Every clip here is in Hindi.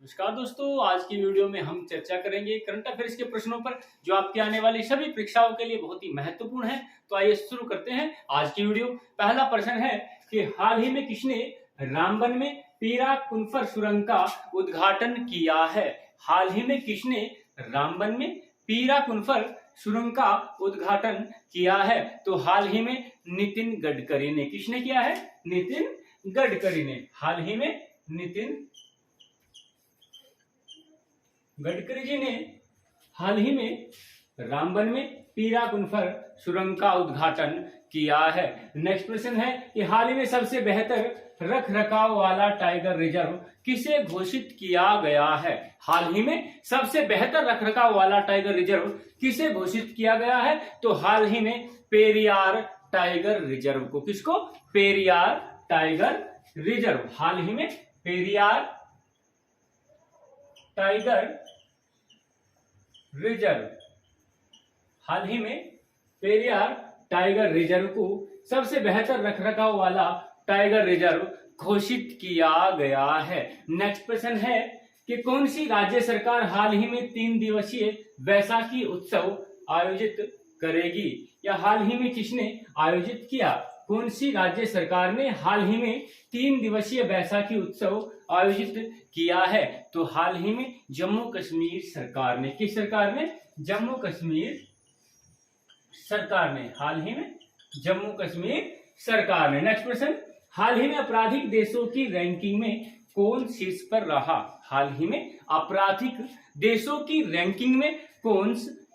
नमस्कार दोस्तों, आज की वीडियो में हम चर्चा करेंगे करंट अफेयर्स के प्रश्नों पर जो आपके आने वाली सभी परीक्षाओं के लिए बहुत ही महत्वपूर्ण है। तो आइए शुरू करते हैं आज की वीडियो। पहला प्रश्न है कि हाल ही में किसने रामबन में पीरा कुनफर सुरंग का उद्घाटन किया है? हाल ही में किसने रामबन में पीरा कुनफर सुरंग का उद्घाटन किया है? तो हाल ही में नितिन गडकरी ने। किसने किया है? नितिन गडकरी ने। हाल ही में नितिन गडकरी जी ने हाल ही में रामबन में पीरा कुनफर सुरंग का उद्घाटन किया है। नेक्स्ट प्रश्न है कि हाल ही में सबसे बेहतर रख रखाव वाला टाइगर रिजर्व किसे घोषित किया गया है? हाल ही में सबसे बेहतर रख रखाव वाला टाइगर रिजर्व किसे घोषित किया गया है? तो हाल ही में पेरियार टाइगर रिजर्व को। किसको? Periyar tiger reserve. हाल ही में पेरियार टाइगर रिजर्व। हाल ही में पेरियार टाइगर रिजर्व को सबसे बेहतर रखरखाव वाला टाइगर रिजर्व घोषित किया गया है। नेक्स्ट प्रश्न है कि कौन सी राज्य सरकार हाल ही में 3 दिवसीय बैसाखी उत्सव आयोजित करेगी? या हाल ही में किसने आयोजित किया? कौन सी राज्य सरकार ने हाल ही में 3 दिवसीय बैसाखी उत्सव आयोजित किया है? तो हाल ही में जम्मू कश्मीर सरकार ने। किस सरकार ने? जम्मू कश्मीर सरकार ने। हाल ही में जम्मू कश्मीर सरकार ने। नेक्स्ट प्रश्न, हाल ही में आपराधिक देशों की रैंकिंग में कौन शीर्ष पर रहा? हाल ही में आपराधिक देशों की रैंकिंग में कौन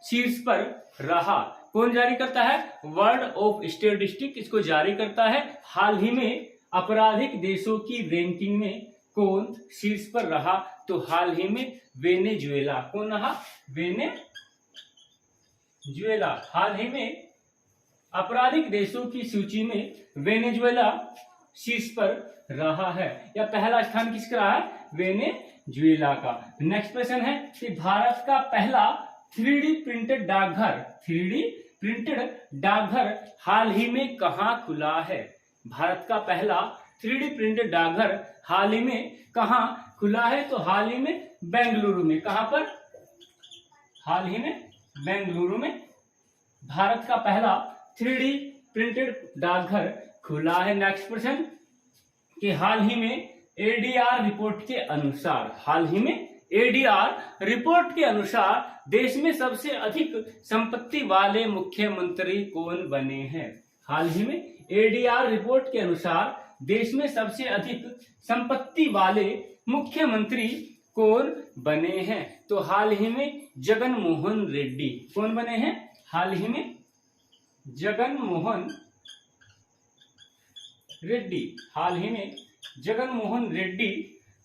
शीर्ष पर रहा? कौन जारी करता है? वर्ल्ड ऑफ स्टैटिस्टिक्स इसको जारी करता है। हाल ही में आपराधिक देशों की रैंकिंग में कौन शीर्ष पर रहा? तो हाल ही में वेनेजुएला। कौन रहा? वेनेजुएला। हाल ही में आपराधिक देशों की सूची में वेनेजुएला शीर्ष पर रहा है। या पहला स्थान किसका रहा है? वेनेजुएला का। नेक्स्ट प्रश्न है कि भारत का पहला 3D प्रिंटेड डाकघर 3D प्रिंटेड डाकघर हाल ही में कहां खुला है? भारत का पहला 3D प्रिंटेड डाकघर हाल ही में कहां खुला है? तो हाल ही में बेंगलुरु में। कहां पर? हाल ही में बेंगलुरु में भारत का पहला 3D प्रिंटेड डाकघर खुला है। नेक्स्ट प्रश्न कि हाल ही में एडीआर रिपोर्ट के अनुसार, हाल ही में एडीआर रिपोर्ट के अनुसार देश में सबसे अधिक संपत्ति वाले मुख्यमंत्री कौन बने हैं? हाल ही में एडीआर रिपोर्ट के अनुसार देश में सबसे अधिक संपत्ति वाले मुख्यमंत्री कौन बने हैं? तो हाल ही में जगन मोहन रेड्डी। कौन बने हैं? हाल ही में जगन मोहन रेड्डी। हाल ही में जगन मोहन रेड्डी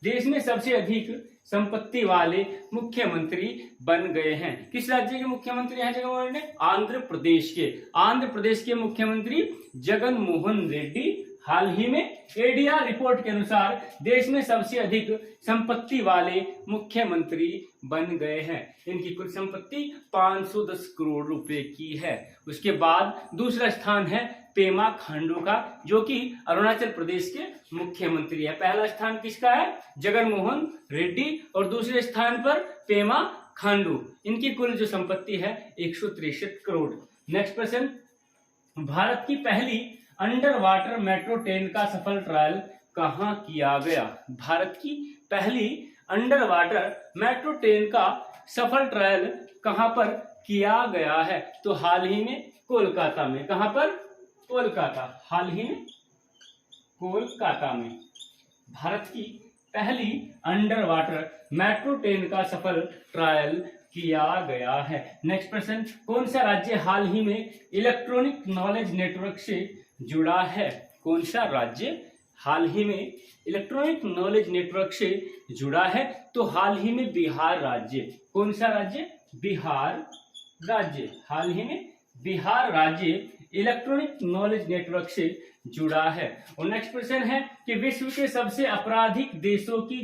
देश में सबसे अधिक संपत्ति वाले मुख्यमंत्री बन गए हैं। किस राज्य के मुख्यमंत्री हैं जगन मोहन रेड्डी? आंध्र प्रदेश के। आंध्र प्रदेश के मुख्यमंत्री जगन मोहन रेड्डी हाल ही में एडीआर रिपोर्ट के अनुसार देश में सबसे अधिक संपत्ति वाले मुख्यमंत्री बन गए हैं। इनकी कुल संपत्ति 510 करोड़ रुपए की है। उसके बाद दूसरा स्थान है पेमा खांडू का, जो कि अरुणाचल प्रदेश के मुख्यमंत्री है। पहला स्थान किसका है? जगन मोहन रेड्डी। और दूसरे स्थान पर पेमा खांडू। इनकी कुल जो संपत्ति है 163 करोड़। नेक्स्ट प्रश्न, भारत की पहली अंडर वाटर मेट्रो ट्रेन का सफल ट्रायल कहां किया गया? भारत की पहली अंडर वाटर मेट्रो ट्रेन का सफल ट्रायल कहां पर किया गया है? तो हाल ही में कोलकाता में। कहां पर? कोलकाता। हाल ही में कोलकाता में भारत की पहली अंडर वाटर मेट्रो ट्रेन का सफल ट्रायल किया गया है। नेक्स्ट प्रश्न, कौन सा राज्य हाल ही में इलेक्ट्रॉनिक नॉलेज नेटवर्क से जुड़ा है? कौन सा राज्य हाल ही में इलेक्ट्रॉनिक नॉलेज नेटवर्क से जुड़ा है? तो हाल ही में बिहार राज्य। कौन सा राज्य? बिहार राज्य। हाल ही में बिहार राज्य इलेक्ट्रॉनिक नॉलेज नेटवर्क से जुड़ा है। और नेक्स्ट प्रश्न है कि विश्व के सबसे आपराधिक देशों की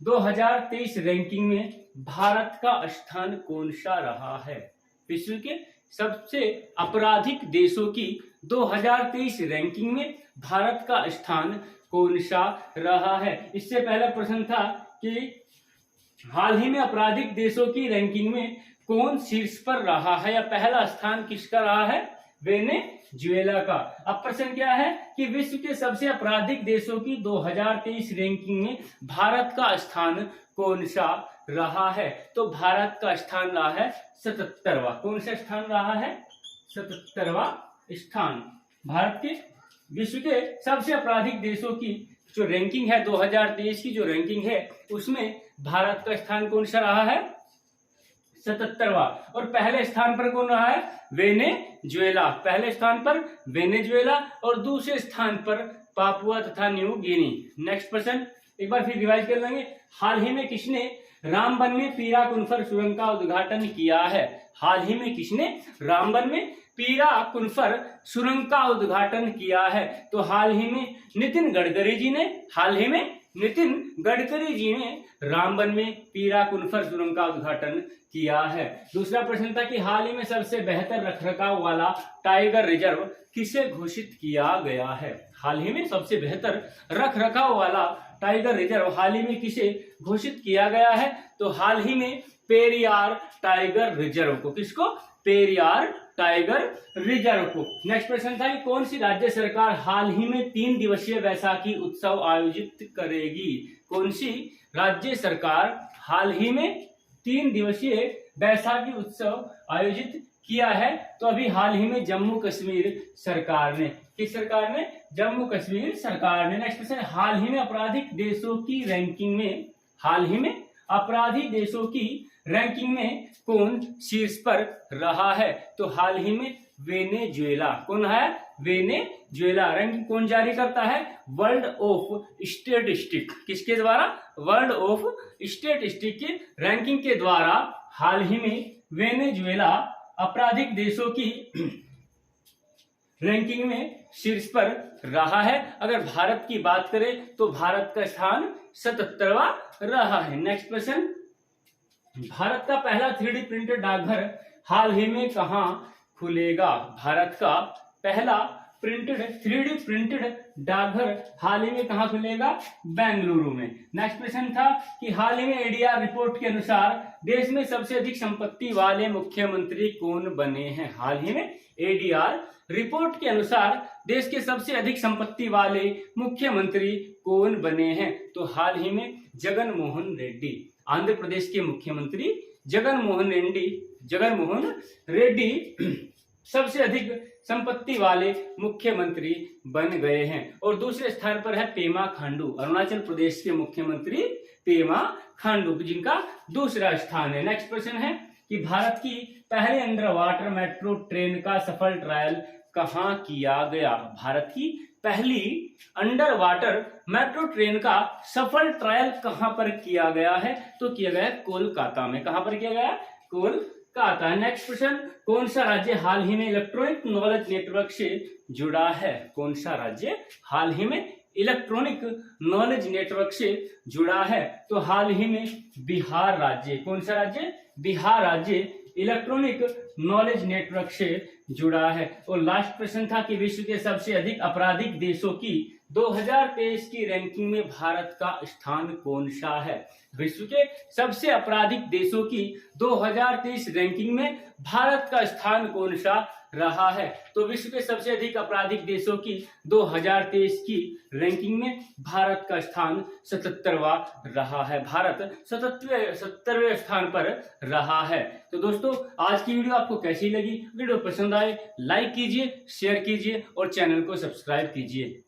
2023 रैंकिंग में भारत का स्थान कौन सा रहा है? विश्व के सबसे आपराधिक देशों की 2023 रैंकिंग में भारत का स्थान कौन सा रहा है? इससे पहला प्रश्न था कि हाल ही में आपराधिक देशों की रैंकिंग में कौन शीर्ष पर रहा है, या पहला स्थान किसका रहा है? वेनेजुएला का। अब प्रश्न क्या है कि विश्व के सबसे आपराधिक देशों की 2023 रैंकिंग में भारत का स्थान कौन सा रहा है? तो भारत का स्थान रहा है 77वां। कौन सा स्थान रहा है? 77वां स्थान। भारत के विश्व के सबसे आपराधिक देशों की जो रैंकिंग है 2023 की जो रैंकिंग है उसमें भारत का स्थान कौन सा रहा है? 77वां। और पहले स्थान पर कौन रहा है? वेनेजुएला। पहले स्थान पर वेनेजुएला और दूसरे स्थान पर पापुआ तथा न्यू गिनी। नेक्स्ट प्रश्न एक बार फिर रिवाइज कर लेंगे। हाल ही में किसने रामबन में पीरा कुनफर सुरंग का उद्घाटन किया है? हाल ही में किसने रामबन में पीरा कुनफर सुरंग का उद्घाटन किया है? तो हाल ही में नितिन गडकरी जी ने, हाल ही में नितिन गडकरी जी ने रामबन में पीरा कुनफर सुरंग का उद्घाटन किया है। दूसरा प्रश्न था कि हाल ही में सबसे बेहतर रखरखाव वाला टाइगर रिजर्व किसे घोषित किया गया है? हाल ही में सबसे बेहतर रखरखाव वाला टाइगर रिजर्व हाल ही में किसे घोषित किया गया है? तो हाल ही में पेरियार टाइगर रिजर्व को। किसको? पेरियार टाइगर रिजर्व को। नेक्स्ट प्रश्न था कि कौन सी राज्य सरकार हाल ही में 3 दिवसीय बैसाखी उत्सव आयोजित करेगी? कौन सी राज्य सरकार हाल ही में 3 दिवसीय बैसाखी उत्सव आयोजित किया है? तो अभी हाल ही में जम्मू कश्मीर सरकार ने। किस सरकार ने? जम्मू कश्मीर सरकार ने। नेक्स्ट क्वेश्चन, हाल ही में आपराधिक देशों की रैंकिंग में, हाल ही में आपराधिक देशों की रैंकिंग में कौन शीर्ष पर रहा है? तो हाल ही में वेनेजुएला। कौन है? वेनेजुएला। रैंकिंग कौन जारी करता है? World of statistic. किसके द्वारा? वर्ल्ड ऑफ स्टैटिस्टिक की रैंकिंग के द्वारा हाल ही में वेनेजुएला आपराधिक देशों की रैंकिंग में शीर्ष पर रहा है। अगर भारत की बात करें तो भारत का स्थान 77वां रहा है। नेक्स्ट क्वेश्चन, भारत का पहला 3D प्रिंटेड डाकघर हाल ही में कहां खुलेगा? भारत का पहला 3D प्रिंटेड डाकघर हाल ही में कहां खुलेगा? बेंगलुरु में। नेक्स्ट क्वेश्चन था कि हाल ही में एडीआर रिपोर्ट के अनुसार देश में सबसे अधिक संपत्ति वाले मुख्यमंत्री कौन बने हैं? हाल ही में एडीआर रिपोर्ट के अनुसार देश के सबसे अधिक संपत्ति वाले मुख्यमंत्री कौन बने हैं? तो हाल ही में जगन मोहन रेड्डी। आंध्र प्रदेश के मुख्यमंत्री जगन मोहन रेड्डी सबसे अधिक संपत्ति वाले मुख्यमंत्री बन गए हैं। और दूसरे स्थान पर है पेमा खांडू। अरुणाचल प्रदेश के मुख्यमंत्री पेमा खांडू, जिनका दूसरा स्थान है। नेक्स्ट प्रश्न है कि भारत की पहले अंडर वाटर मेट्रो ट्रेन का सफल ट्रायल कहां किया गया? भारत की पहली अंडर वाटर मेट्रो ट्रेन का सफल ट्रायल कहां पर किया गया है? तो किया गया कोलकाता में। कहां पर किया गया? कोलकाता। नेक्स्ट क्वेश्चन, कौन सा राज्य हाल ही में इलेक्ट्रॉनिक नॉलेज नेटवर्क से जुड़ा है? कौन सा राज्य हाल ही में इलेक्ट्रॉनिक नॉलेज नेटवर्क से जुड़ा है? तो हाल ही में बिहार राज्य। कौन सा राज्य? बिहार राज्य इलेक्ट्रॉनिक नॉलेज नेटवर्क से जुड़ा है। और लास्ट प्रश्न था कि विश्व के सबसे अधिक आपराधिक देशों की 2023 की रैंकिंग में भारत का स्थान कौन सा है? विश्व के सबसे आपराधिक देशों की 2023 रैंकिंग में भारत का स्थान कौन सा रहा है? तो विश्व के सबसे अधिक आपराधिक देशों की 2023 की रैंकिंग में भारत का स्थान 77वां रहा है। भारत 77वें स्थान पर रहा है। तो दोस्तों, आज की वीडियो आपको कैसी लगी? वीडियो पसंद आए लाइक कीजिए, शेयर कीजिए और चैनल को सब्सक्राइब कीजिए।